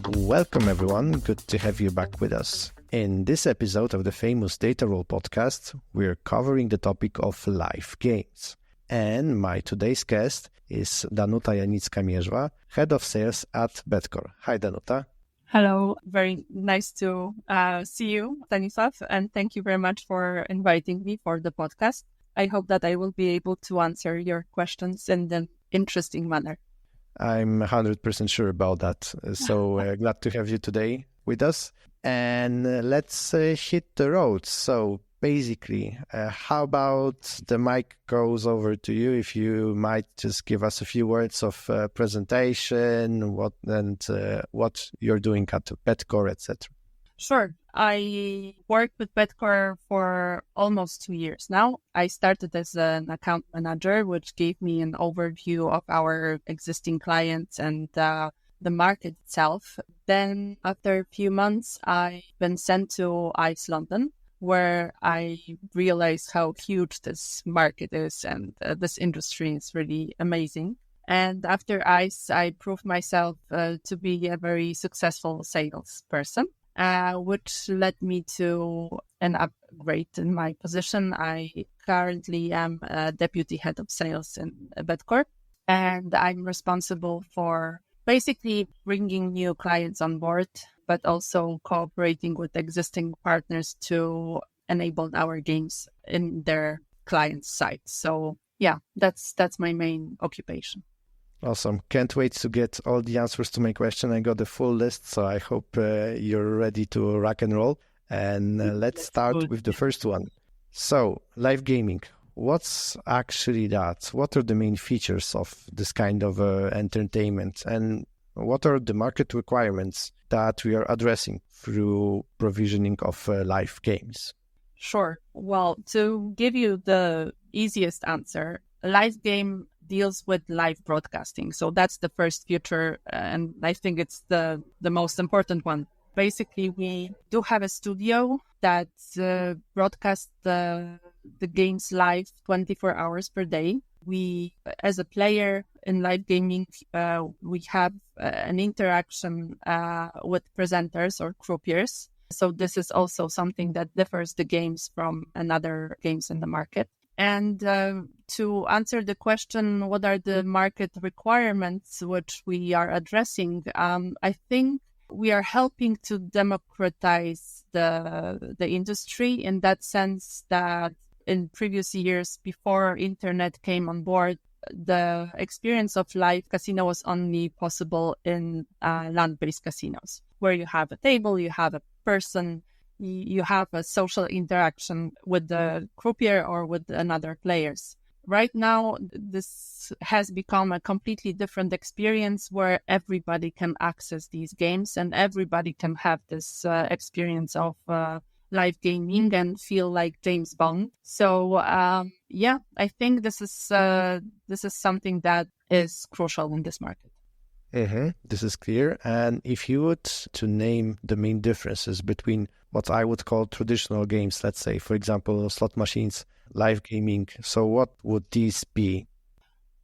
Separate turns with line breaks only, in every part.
Welcome everyone, good to have you back with us. In this episode of the famous Data Roll podcast, we're covering the topic of live games. And my today's guest is Danuta Janicka-Mierzwa, Head of Sales at Betcore. Hi Danuta.
Hello, very nice to see you, Stanisław, and thank you very much for inviting me for the podcast. I hope that I will be able to answer your questions in an interesting manner.
I'm 100% sure about that. So glad to have you today with us. And let's hit the road. So basically, how about the mic goes over to you if you might just give us a few words of presentation, what you're doing at Betcore, etc.
Sure. I worked with Betcore for almost 2 years now. I started as an account manager, which gave me an overview of our existing clients and the market itself. Then after a few months, I've been sent to ICE London, where I realized how huge this market is and this industry is really amazing. And after ICE, I proved myself to be a very successful salesperson. Which led me to an upgrade in my position. I currently am a deputy head of sales in Betcore, and I'm responsible for basically bringing new clients on board, but also cooperating with existing partners to enable our games in their clients' sites. So yeah, that's my main occupation.
Awesome. Can't wait to get all the answers to my question. I got the full list, so I hope you're ready to rock and roll. And let's start with the first one. So, live gaming. What's actually that? What are the main features of this kind of entertainment? And what are the market requirements that we are addressing through provisioning of live games?
Sure. Well, to give you the easiest answer, a live game deals with live broadcasting. So that's the first feature, and I think it's the most important one. Basically, we do have a studio that broadcasts the games live 24 hours per day. We, as a player in live gaming, we have an interaction with presenters or croupiers. So this is also something that differs the games from another games in the market. And to answer the question, what are the market requirements which we are addressing? I think we are helping to democratize the industry in that sense that in previous years, before internet came on board, the experience of live casino was only possible in land-based casinos, where you have a table, you have a person, you have a social interaction with the croupier or with another players. Right now, this has become a completely different experience where everybody can access these games and everybody can have this experience of live gaming and feel like James Bond. So, I think this is something that is crucial in this market.
This is clear. And if you would to name the main differences between what I would call traditional games, let's say, for example, slot machines, live gaming, so what would these be?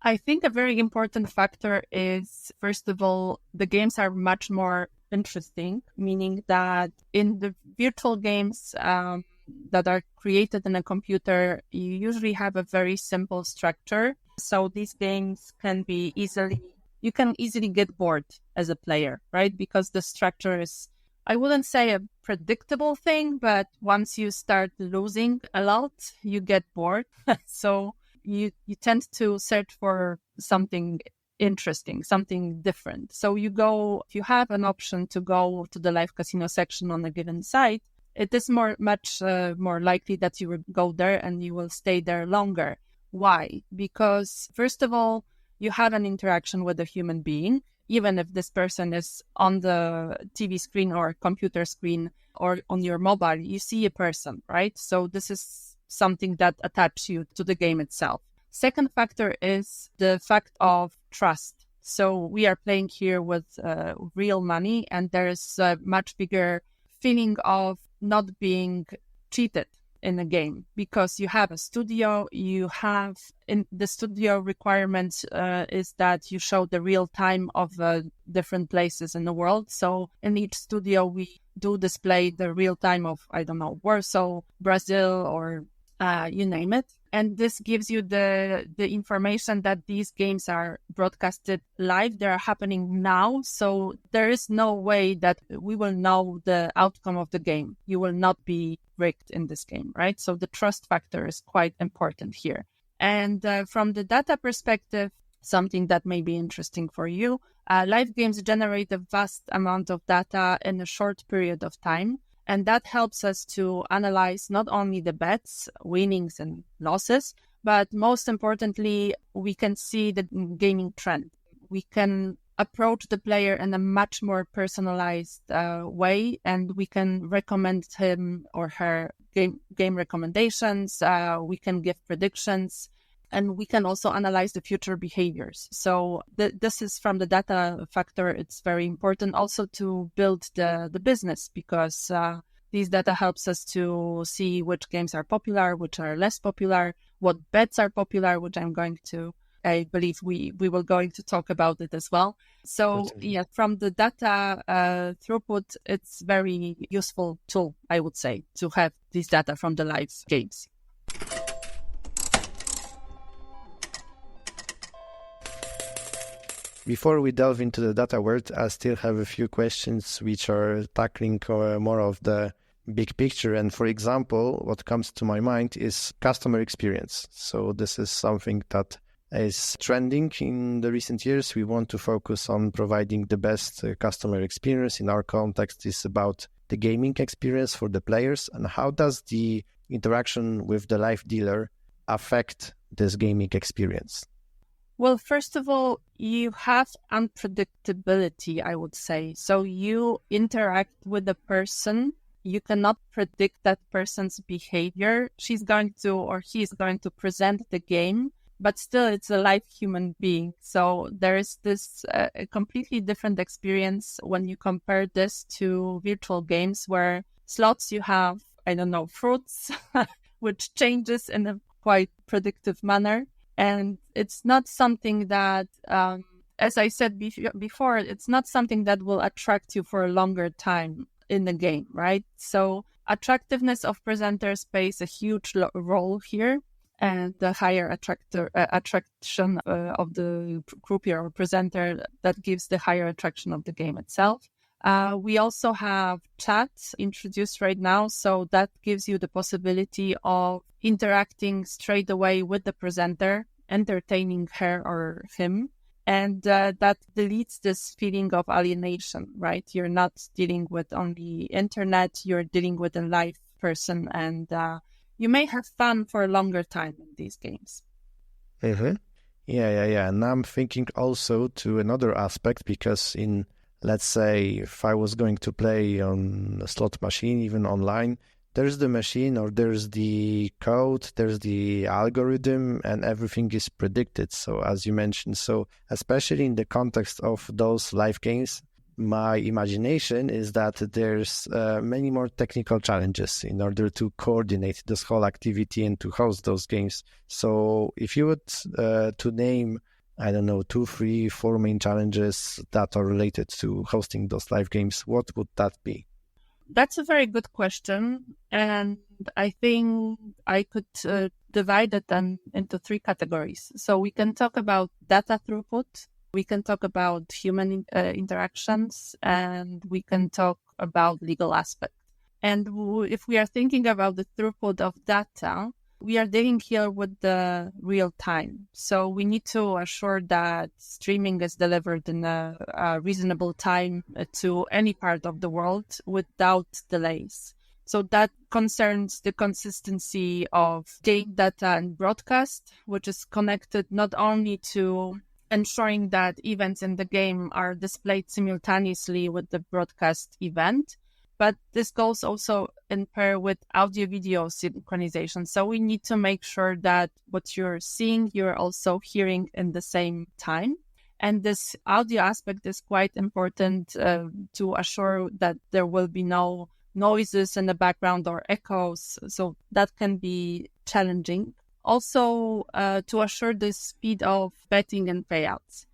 I think a very important factor is, first of all, the games are much more interesting, meaning that in the virtual games that are created in a computer, you usually have a very simple structure. So these games you can easily get bored as a player, right? Because the structure is, I wouldn't say a predictable thing, but once you start losing a lot, you get bored. So you tend to search for something interesting, something different. So if you have an option to go to the live casino section on a given site, it is much more likely that you will go there and you will stay there longer. Why? Because first of all, you have an interaction with a human being, even if this person is on the TV screen or computer screen or on your mobile, you see a person, right? So this is something that attaches you to the game itself. Second factor is the fact of trust. So we are playing here with real money, and there is a much bigger feeling of not being cheated. in a game, because you have a studio, in the studio requirement is that you show the real time of different places in the world. So in each studio, we do display the real time of, I don't know, Warsaw, Brazil, or you name it. And this gives you the information that these games are broadcasted live. They are happening now. So there is no way that we will know the outcome of the game. You will not be rigged in this game, right? So the trust factor is quite important here. And from the data perspective, something that may be interesting for you, live games generate a vast amount of data in a short period of time. And that helps us to analyze not only the bets, winnings and losses, but most importantly, we can see the gaming trend. We can approach the player in a much more personalized way, and we can recommend him or her game recommendations. We can give predictions, and we can also analyze the future behaviors. So this is from the data factor. It's very important also to build the business, because these data helps us to see which games are popular, which are less popular, what bets are popular, which I believe we will going to talk about it as well. So yeah, from the data throughput, it's very useful tool, I would say, to have this data from the live games.
Before we delve into the data world, I still have a few questions which are tackling more of the big picture. And for example, what comes to my mind is customer experience. So this is something that is trending in the recent years. We want to focus on providing the best customer experience. In our context, is about the gaming experience for the players. And how does the interaction with the live dealer affect this gaming experience?
Well, first of all, you have unpredictability, I would say. So you interact with the person. You cannot predict that person's behavior. She's going to, or he's going to present the game, but still it's a live human being. So there is this a completely different experience when you compare this to virtual games where slots you have, I don't know, fruits, which changes in a quite predictive manner. And it's not something that, as I said before, it's not something that will attract you for a longer time in the game, right? So attractiveness of presenters plays a huge role here, and the higher attraction of the croupier or presenter, that gives the higher attraction of the game itself. We also have chat introduced right now, so that gives you the possibility of interacting straight away with the presenter, entertaining her or him, and that deletes this feeling of alienation, right? You're not dealing with only internet, you're dealing with a live person, and you may have fun for a longer time in these games.
Mm-hmm. Yeah. And I'm thinking also to another aspect, because let's say if I was going to play on a slot machine, even online, there's the machine or there's the code, there's the algorithm, and everything is predicted. So as you mentioned, so especially in the context of those live games, my imagination is that there's many more technical challenges in order to coordinate this whole activity and to host those games. So if you would to name, I don't know, 2, 3, 4 main challenges that are related to hosting those live games, what would that be?
That's a very good question. And I think I could divide it then into 3 categories. So we can talk about data throughput, we can talk about human interactions, and we can talk about legal aspect. And if we are thinking about the throughput of data, we are dealing here with the real time. So we need to assure that streaming is delivered in a reasonable time to any part of the world without delays. So that concerns the consistency of game data and broadcast, which is connected not only to ensuring that events in the game are displayed simultaneously with the broadcast event, but this goes also in pair with audio-video synchronization. So we need to make sure that what you're seeing, you're also hearing in the same time. And this audio aspect is quite important to assure that there will be no noises in the background or echoes. So that can be challenging. Also, to assure the speed of betting and payouts.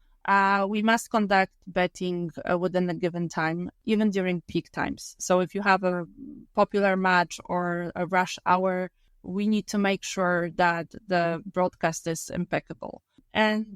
We must conduct betting within a given time, even during peak times. So if you have a popular match or a rush hour, we need to make sure that the broadcast is impeccable. And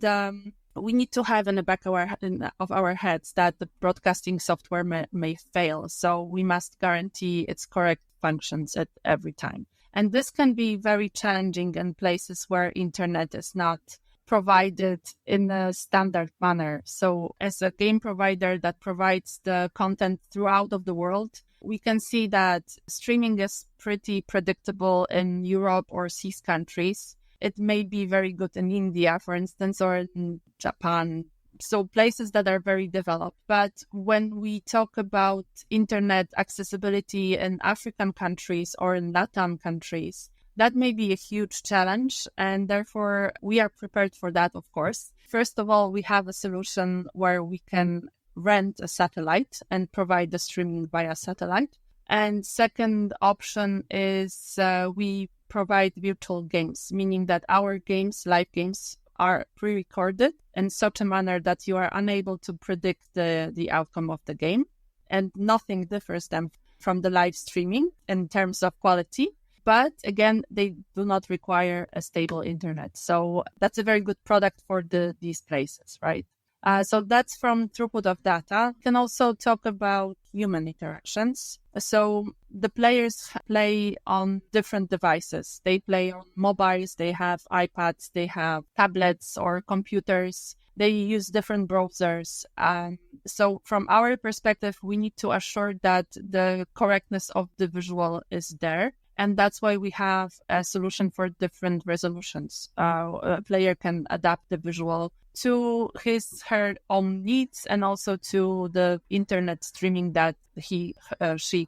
we need to have in the back of our heads that the broadcasting software may fail. So we must guarantee its correct functions at every time. And this can be very challenging in places where internet is not provided in a standard manner. So as a game provider that provides the content throughout of the world, we can see that streaming is pretty predictable in Europe or CIS countries. It may be very good in India, for instance, or in Japan. So places that are very developed. But when we talk about internet accessibility in African countries or in LATAM countries, that may be a huge challenge, and therefore we are prepared for that, of course. First of all, we have a solution where we can rent a satellite and provide the streaming via satellite. And second option is we provide virtual games, meaning that our games, live games, are pre-recorded in such a manner that you are unable to predict the outcome of the game. And nothing differs them from the live streaming in terms of quality. But again, they do not require a stable internet. So that's a very good product for these places, right? So that's from throughput of data. We can also talk about human interactions. So the players play on different devices. They play on mobiles, they have iPads, they have tablets or computers. They use different browsers. So from our perspective, we need to assure that the correctness of the visual is there. And that's why we have a solution for different resolutions. A player can adapt the visual to her own needs and also to the internet streaming that she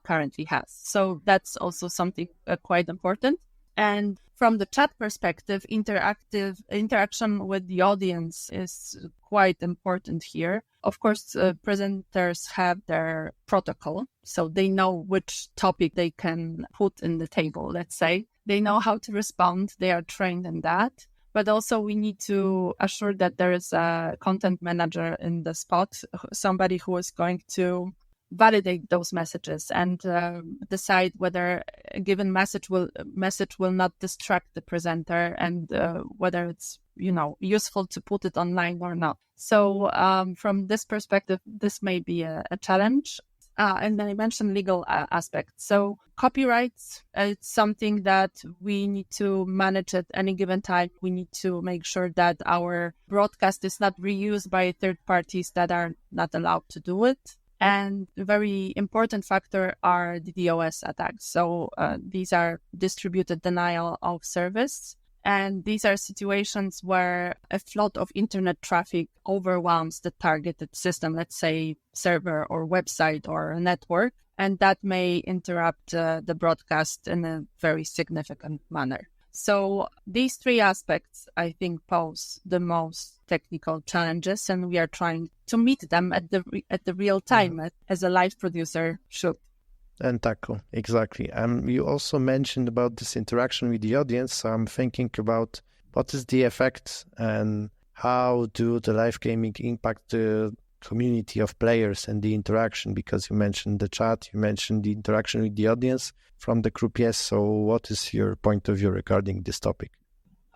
currently has. So that's also something quite important. And from the chat perspective, interaction with the audience is quite important here. Of course, presenters have their protocol, so they know which topic they can put in the table, let's say. They know how to respond. They are trained in that. But also we need to assure that there is a content manager in the spot, somebody who is going to validate those messages and decide whether a given message will not distract the presenter and whether it's useful to put it online or not. So from this perspective, this may be a challenge. And then I mentioned legal aspects. So copyrights, it's something that we need to manage at any given time. We need to make sure that our broadcast is not reused by third parties that are not allowed to do it. And a very important factor are the DOS attacks. So these are distributed denial of service. And these are situations where a flood of internet traffic overwhelms the targeted system, let's say server or website or a network, and that may interrupt the broadcast in a very significant manner. So these three aspects, I think, pose the most technical challenges, and we are trying to meet them at the real time as a live producer should.
And tackle, exactly. You also mentioned about this interaction with the audience. So I'm thinking about what is the effect and how do the live gaming impact the community of players and the interaction, because you mentioned the chat, you mentioned the interaction with the audience from the croupiers. So what is your point of view regarding this topic?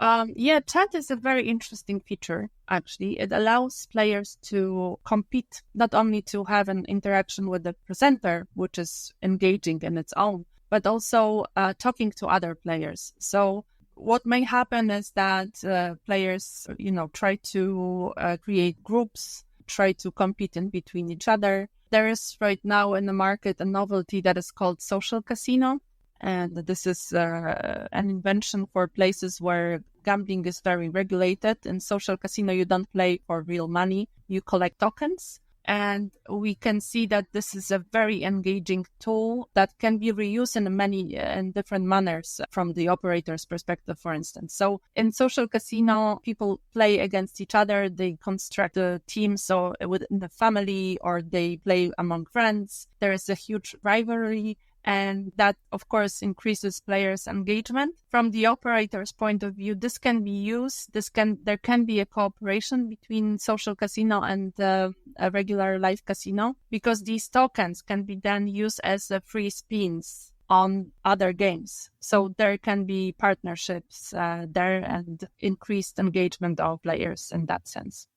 Chat is a very interesting feature, actually. It allows players to compete, not only to have an interaction with the presenter, which is engaging in its own, but also talking to other players. So what may happen is that players, try to create groups, try to compete in between each other. There is right now in the market a novelty that is called social casino. And this is an invention for places where gambling is very regulated. In social casino, you don't play for real money. You collect tokens. And we can see that this is a very engaging tool that can be reused in different manners from the operator's perspective, for instance. So in social casino, people play against each other. They construct a team, so within the family, or they play among friends. There is a huge rivalry. And that, of course, increases players' engagement. From the operator's point of view, this can be used. There can be a cooperation between social casino and a regular live casino, because these tokens can be then used as free spins on other games. So there can be partnerships there and increased engagement of players in that sense.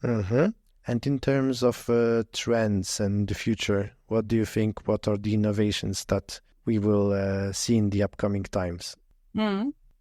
And in terms of trends and the future, what do you think? What are the innovations that we will see in the upcoming times?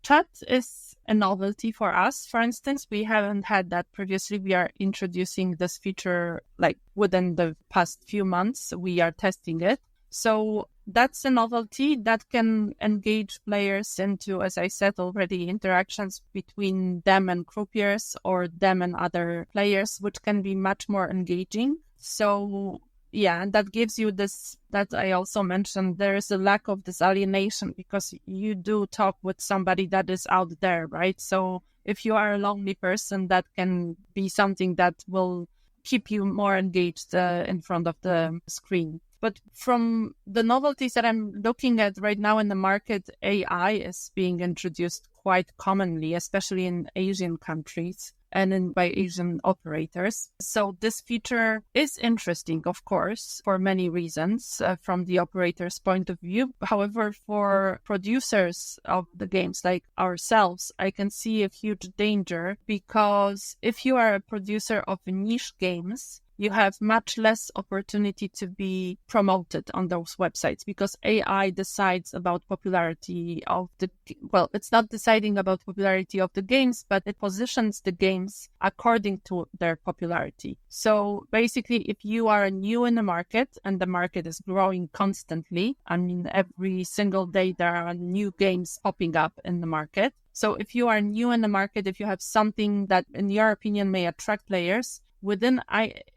Chat is a novelty for us. For instance, we haven't had that previously. We are introducing this feature like within the past few months. We are testing it. So that's a novelty that can engage players into, as I said already, interactions between them and croupiers or them and other players, which can be much more engaging. So yeah, and that gives you this, that I also mentioned, there is a lack of this alienation because you do talk with somebody that is out there, right? So if you are a lonely person, that can be something that will keep you more engaged in front of the screen. But from the novelties that I'm looking at right now in the market, AI is being introduced quite commonly, especially in Asian countries and by Asian operators. So this feature is interesting, of course, for many reasons from the operator's point of view. However, for producers of the games like ourselves, I can see a huge danger, because if you are a producer of niche games, you have much less opportunity to be promoted on those websites, because AI decides about popularity of the, well, it's not deciding about popularity of the games, but it positions the games according to their popularity. So basically, if you are new in the market and the market is growing constantly, I mean, every single day there are new games popping up in the market. So if you are new in the market, if you have something that in your opinion may attract players, within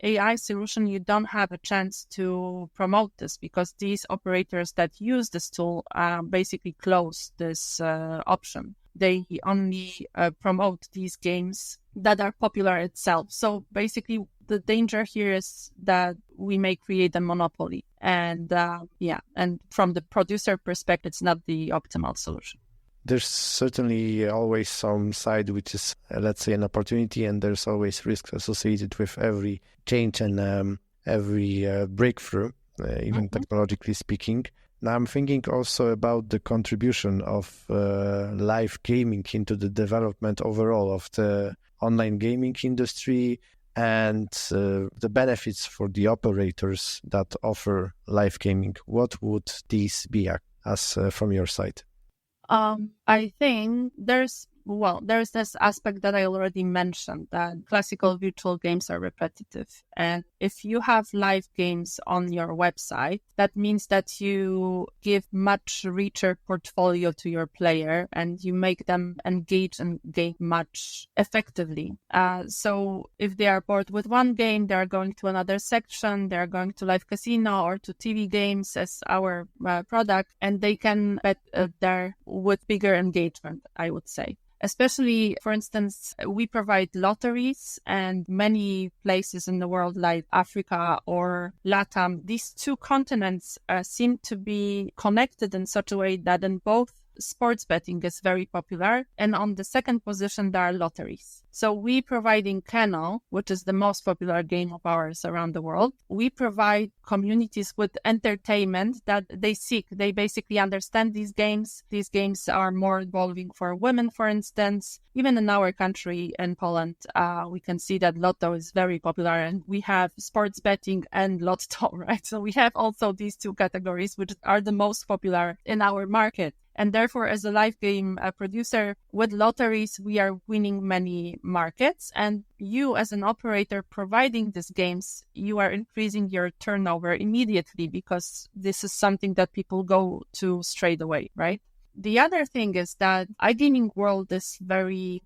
AI solution, you don't have a chance to promote this, because these operators that use this tool basically close this option. They only promote these games that are popular itself. So basically, the danger here is that we may create a monopoly. And and from the producer perspective, it's not the optimal solution.
There's certainly always some side which is, let's say, an opportunity, and there's always risks associated with every change and every breakthrough, even technologically speaking. Now I'm thinking also about the contribution of live gaming into the development overall of the online gaming industry and the benefits for the operators that offer live gaming. What would these be as from your side?
I think there's this aspect that I already mentioned, that classical virtual games are repetitive. And if you have live games on your website, that means that you give much richer portfolio to your player and you make them engage and game much effectively. So if they are bored with one game, they are going to another section, they are going to live casino or to TV games as our product, and they can bet there with bigger engagement, I would say. Especially, for instance, we provide lotteries, and many places in the world like Africa or LATAM, these two continents seem to be connected in such a way that in both sports betting is very popular, and on the second position there are lotteries. So we provide in Keno, which is the most popular game of ours around the world, we provide communities with entertainment that they seek. They basically understand these games. These games are more involving for women, for instance. Even in our country, in Poland, we can see that Lotto is very popular, and we have sports betting and Lotto, right? So we have also these two categories, which are the most popular in our market. And therefore, as a live game producer with lotteries, we are winning many markets. And you, as an operator providing these games, you are increasing your turnover immediately, because this is something that people go to straight away, right? The other thing is that iGaming world is very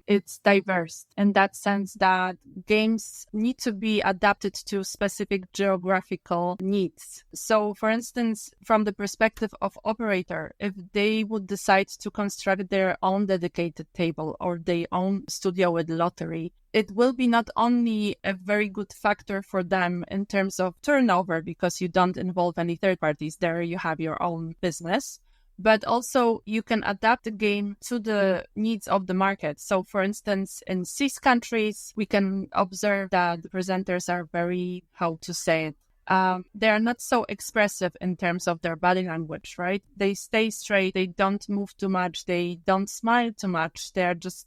it's diverse in that sense that games need to be adapted to specific geographical needs. So, for instance, from the perspective of operator, if they would decide to construct their own dedicated table or their own studio with lottery, it will be not only a very good factor for them in terms of turnover, because you don't involve any third parties there, you have your own business, but also you can adapt the game to the needs of the market. So, for instance, in CIS countries, we can observe that the presenters are very, how to say it, they are not so expressive in terms of their body language, right? They stay straight, they don't move too much, they don't smile too much, they're just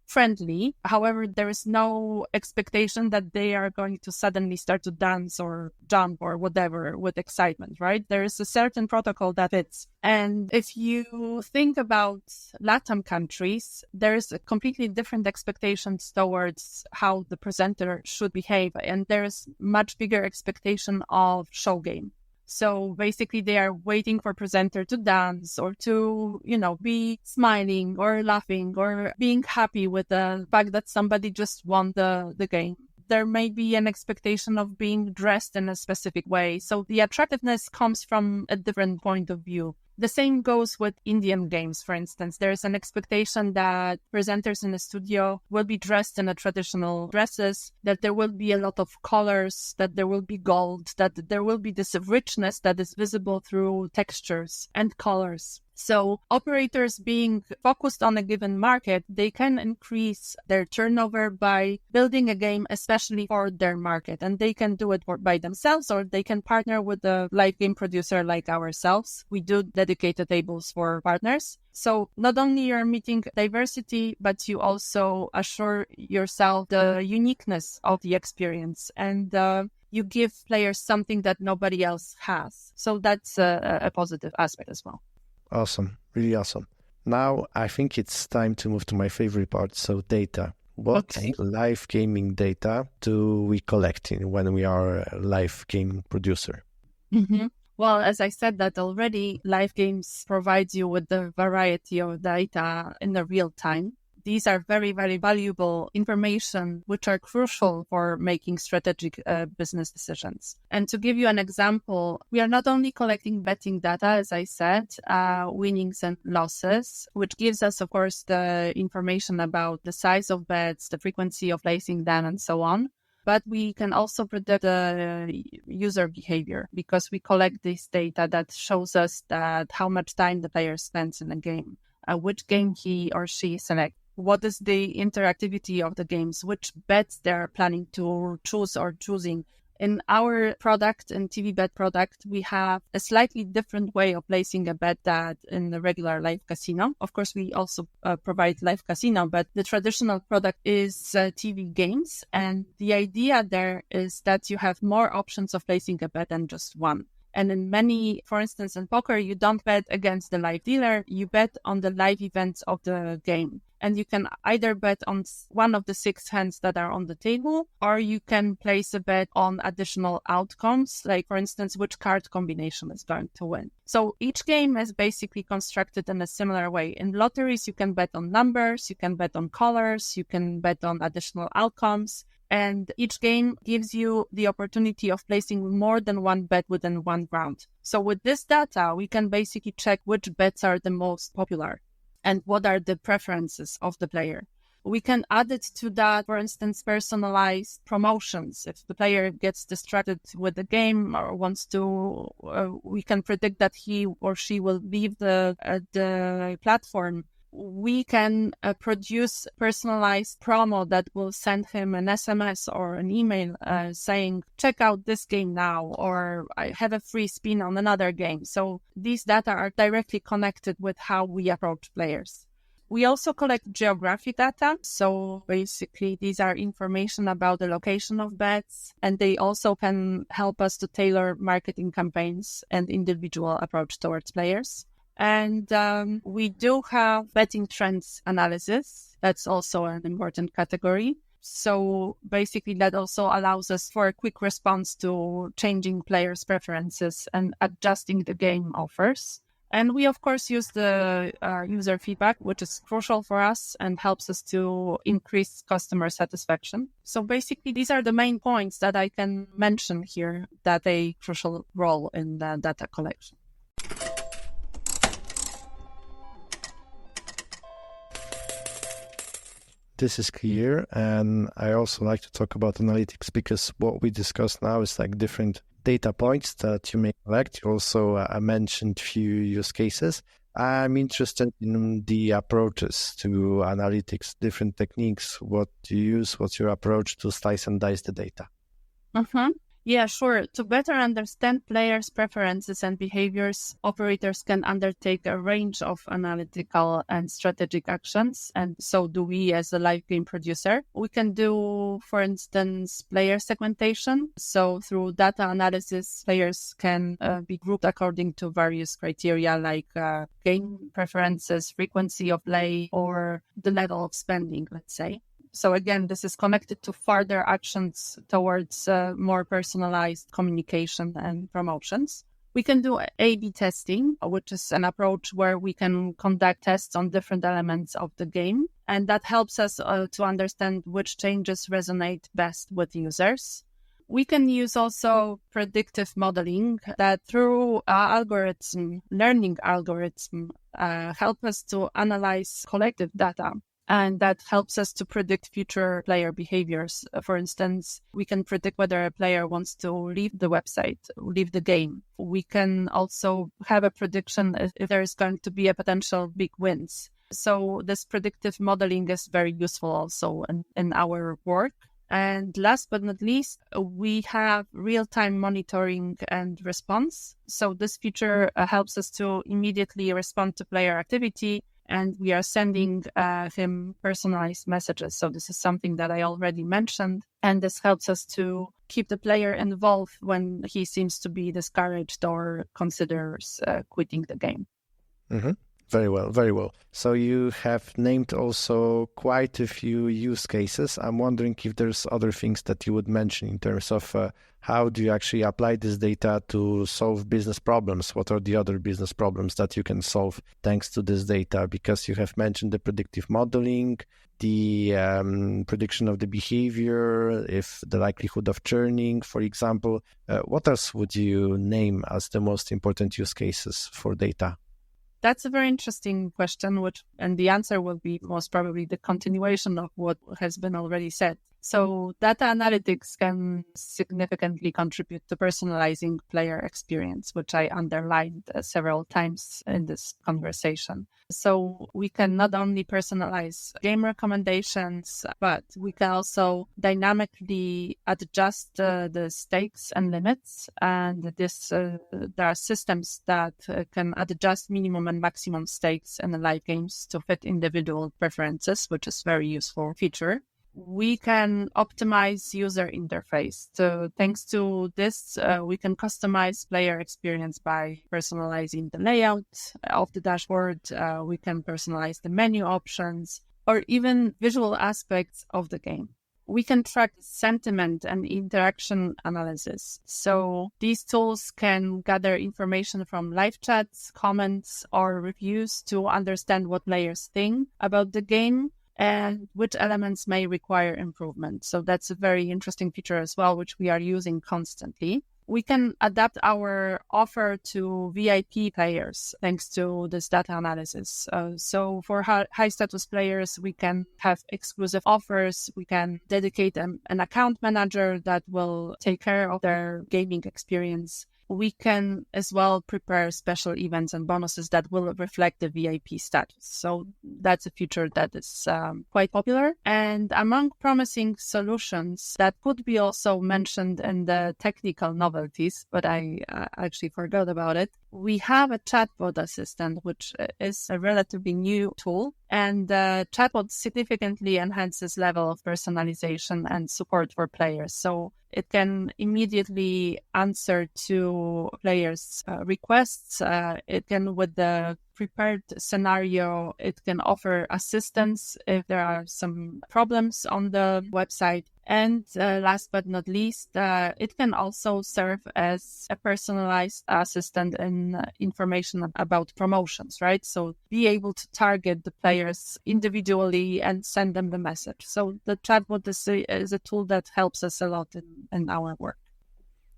friendly. However, there is no expectation that they are going to suddenly start to dance or jump or whatever with excitement, right? There is a certain protocol that fits. And if you think about LATAM countries, there is a completely different expectations towards how the presenter should behave. And there is much bigger expectation of show game. So basically they are waiting for presenter to dance or to, be smiling or laughing or being happy with the fact that somebody just won the game. There may be an expectation of being dressed in a specific way. So the attractiveness comes from a different point of view. The same goes with Indian games, for instance. There's an expectation that presenters in the studio will be dressed in a traditional dresses, that there will be a lot of colors, that there will be gold, that there will be this richness that is visible through textures and colors. So operators being focused on a given market, they can increase their turnover by building a game especially for their market. And they can do it by themselves, or they can partner with a live game producer like ourselves. We do dedicated tables for partners. So not only you're meeting diversity, but you also assure yourself the uniqueness of the experience. And you give players something that nobody else has. So that's a positive aspect as well.
Awesome. Really awesome. Now, I think it's time to move to my favorite part. So data. What live gaming data do we collect when we are a live game producer?
Mm-hmm. Well, as I said that already, live games provide you with the variety of data in the real time. These are very, very valuable information, which are crucial for making strategic business decisions. And to give you an example, we are not only collecting betting data, as I said, winnings and losses, which gives us, of course, the information about the size of bets, the frequency of placing them, and so on. But we can also predict the user behavior, because we collect this data that shows us that how much time the player spends in a game, which game he or she selects. What is the interactivity of the games? Which bets they're planning to choose or choosing? In our product, in TV bet product, we have a slightly different way of placing a bet than in the regular live casino. Of course, we also provide live casino, but the traditional product is TV games. And the idea there is that you have more options of placing a bet than just one. And in many, for instance, in poker, you don't bet against the live dealer, you bet on the live events of the game. And you can either bet on one of the 6 hands that are on the table, or you can place a bet on additional outcomes, like, for instance, which card combination is going to win. So each game is basically constructed in a similar way. In lotteries, you can bet on numbers, you can bet on colors, you can bet on additional outcomes. And each game gives you the opportunity of placing more than one bet within one round. So with this data, we can basically check which bets are the most popular and what are the preferences of the player. We can add it to that, for instance, personalized promotions. If the player gets distracted with the game or wants to, we can predict that he or she will leave the platform. We can produce personalized promo that will send him an SMS or an email saying, check out this game now, or I have a free spin on another game. So these data are directly connected with how we approach players. We also collect geographic data. So basically, these are information about the location of bets, and they also can help us to tailor marketing campaigns and individual approach towards players. And we do have betting trends analysis. That's also an important category. So basically that also allows us for a quick response to changing players' preferences and adjusting the game offers. And we, of course, use the user feedback, which is crucial for us and helps us to increase customer satisfaction. So basically, these are the main points that I can mention here that play a crucial role in the data collection.
This is clear. And I also like to talk about analytics because what we discussed now is like different data points that you may collect. You also mentioned few use cases. I'm interested in the approaches to analytics, different techniques. What do you use? What's your approach to slice and dice the data?
Yeah, sure. To better understand players' preferences and behaviors, operators can undertake a range of analytical and strategic actions, and so do we as a live game producer. We can do, for instance, player segmentation. So through data analysis, players can be grouped according to various criteria like game preferences, frequency of play, or the level of spending, let's say. So again, this is connected to further actions towards more personalized communication and promotions. We can do A/B testing, which is an approach where we can conduct tests on different elements of the game. And that helps us to understand which changes resonate best with users. We can use also predictive modeling that through learning algorithm, help us to analyze collective data. And that helps us to predict future player behaviors. For instance, we can predict whether a player wants to leave the website, leave the game. We can also have a prediction if there is going to be a potential big wins. So this predictive modeling is very useful also in our work. And last but not least, we have real-time monitoring and response. So this feature helps us to immediately respond to player activity, and we are sending him personalized messages. So this is something that I already mentioned, and this helps us to keep the player involved when he seems to be discouraged or considers quitting the game.
Mm-hmm. Very well, very well. So you have named also quite a few use cases. I'm wondering if there's other things that you would mention in terms of how do you actually apply this data to solve business problems? What are the other business problems that you can solve thanks to this data? Because you have mentioned the predictive modeling, the prediction of the behavior, if the likelihood of churning, for example. What else would you name as the most important use cases for data?
That's a very interesting question, and the answer will be most probably the continuation of what has been already said. So data analytics can significantly contribute to personalizing player experience, which I underlined several times in this conversation. So we can not only personalize game recommendations, but we can also dynamically adjust the stakes and limits. And there are systems that can adjust minimum and maximum stakes in the live games to fit individual preferences, which is a very useful feature. We can optimize user interface. So thanks to this, we can customize player experience by personalizing the layout of the dashboard. We can personalize the menu options or even visual aspects of the game. We can track sentiment and interaction analysis. So these tools can gather information from live chats, comments, or reviews to understand what players think about the game and which elements may require improvement. So that's a very interesting feature as well, which we are using constantly. We can adapt our offer to VIP players thanks to this data analysis. So for high status players, we can have exclusive offers. We can dedicate an account manager that will take care of their gaming experience. We can as well prepare special events and bonuses that will reflect the VIP status. So that's a feature that is quite popular. And among promising solutions that could be also mentioned in the technical novelties, but I actually forgot about it, we have a chatbot assistant, which is a relatively new tool. And the chatbot significantly enhances level of personalization and support for players. So it can immediately answer to players' requests. It can, with the prepared scenario. It can offer assistance if there are some problems on the website. And last but not least, it can also serve as a personalized assistant in information about promotions, right? So be able to target the players individually and send them the message. So the chatbot is a tool that helps us a lot in our work.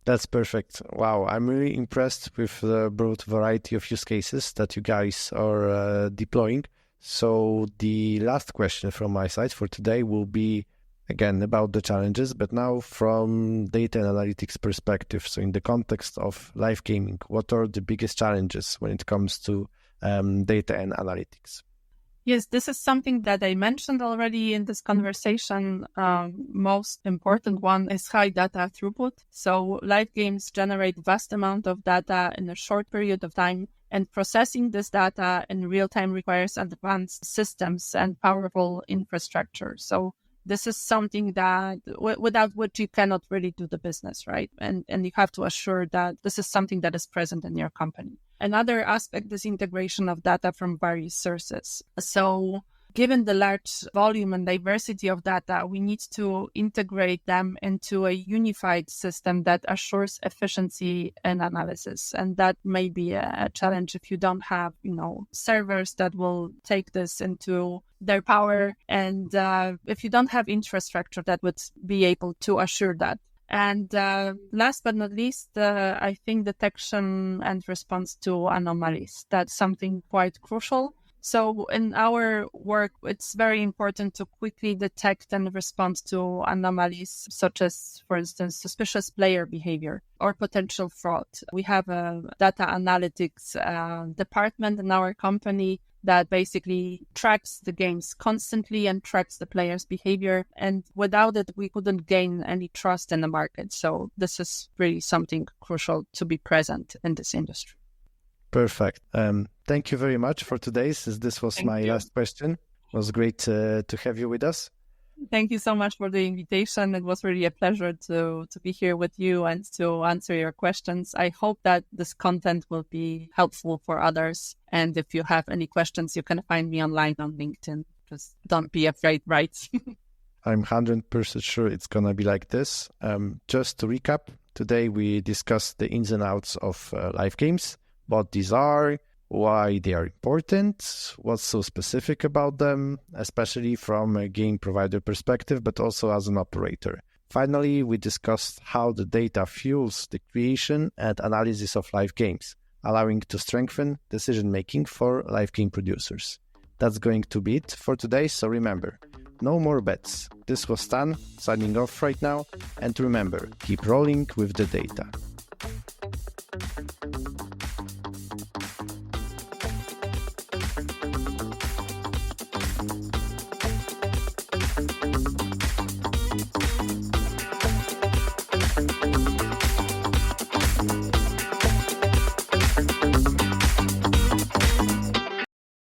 That's perfect. Wow, I'm really impressed with the broad variety of use cases that you guys are deploying. So the last question from my side for today will be, again, about the challenges, but now from data analytics perspective. So in the context of live gaming, what are the biggest challenges when it comes to data and analytics?
Yes, this is something that I mentioned already in this conversation. Most important one is high data throughput. So live games generate vast amount of data in a short period of time, and processing this data in real time requires advanced systems and powerful infrastructure. So this is something that without which you cannot really do the business, right? And you have to assure that this is something that is present in your company. Another aspect is integration of data from various sources. So given the large volume and diversity of data, we need to integrate them into a unified system that assures efficiency and analysis. And that may be a challenge if you don't have, servers that will take this into their power. And if you don't have infrastructure that would be able to assure that. And last but not least, I think detection and response to anomalies. That's something quite crucial. So in our work, it's very important to quickly detect and respond to anomalies, such as, for instance, suspicious player behavior or potential fraud. We have a data analytics department in our company that basically tracks the games constantly and tracks the players' behavior. And without it, we couldn't gain any trust in the market. So this is really something crucial to be present in this industry.
Perfect. Thank you very much for today, since this was my last question. It was great to have you with us.
Thank you so much for the invitation. It was really a pleasure to be here with you and to answer your questions. I hope that this content will be helpful for others. And if you have any questions, you can find me online on LinkedIn. Just don't be afraid, right?
I'm 100% sure it's going to be like this. Just to recap, today we discussed the ins and outs of live games, what these are, why they are important, what's so specific about them, especially from a game provider perspective, but also as an operator. Finally, we discussed how the data fuels the creation and analysis of live games, allowing to strengthen decision-making for live game producers. That's going to be it for today, so remember, no more bets. This was Stan, signing off right now, and remember, keep rolling with the data.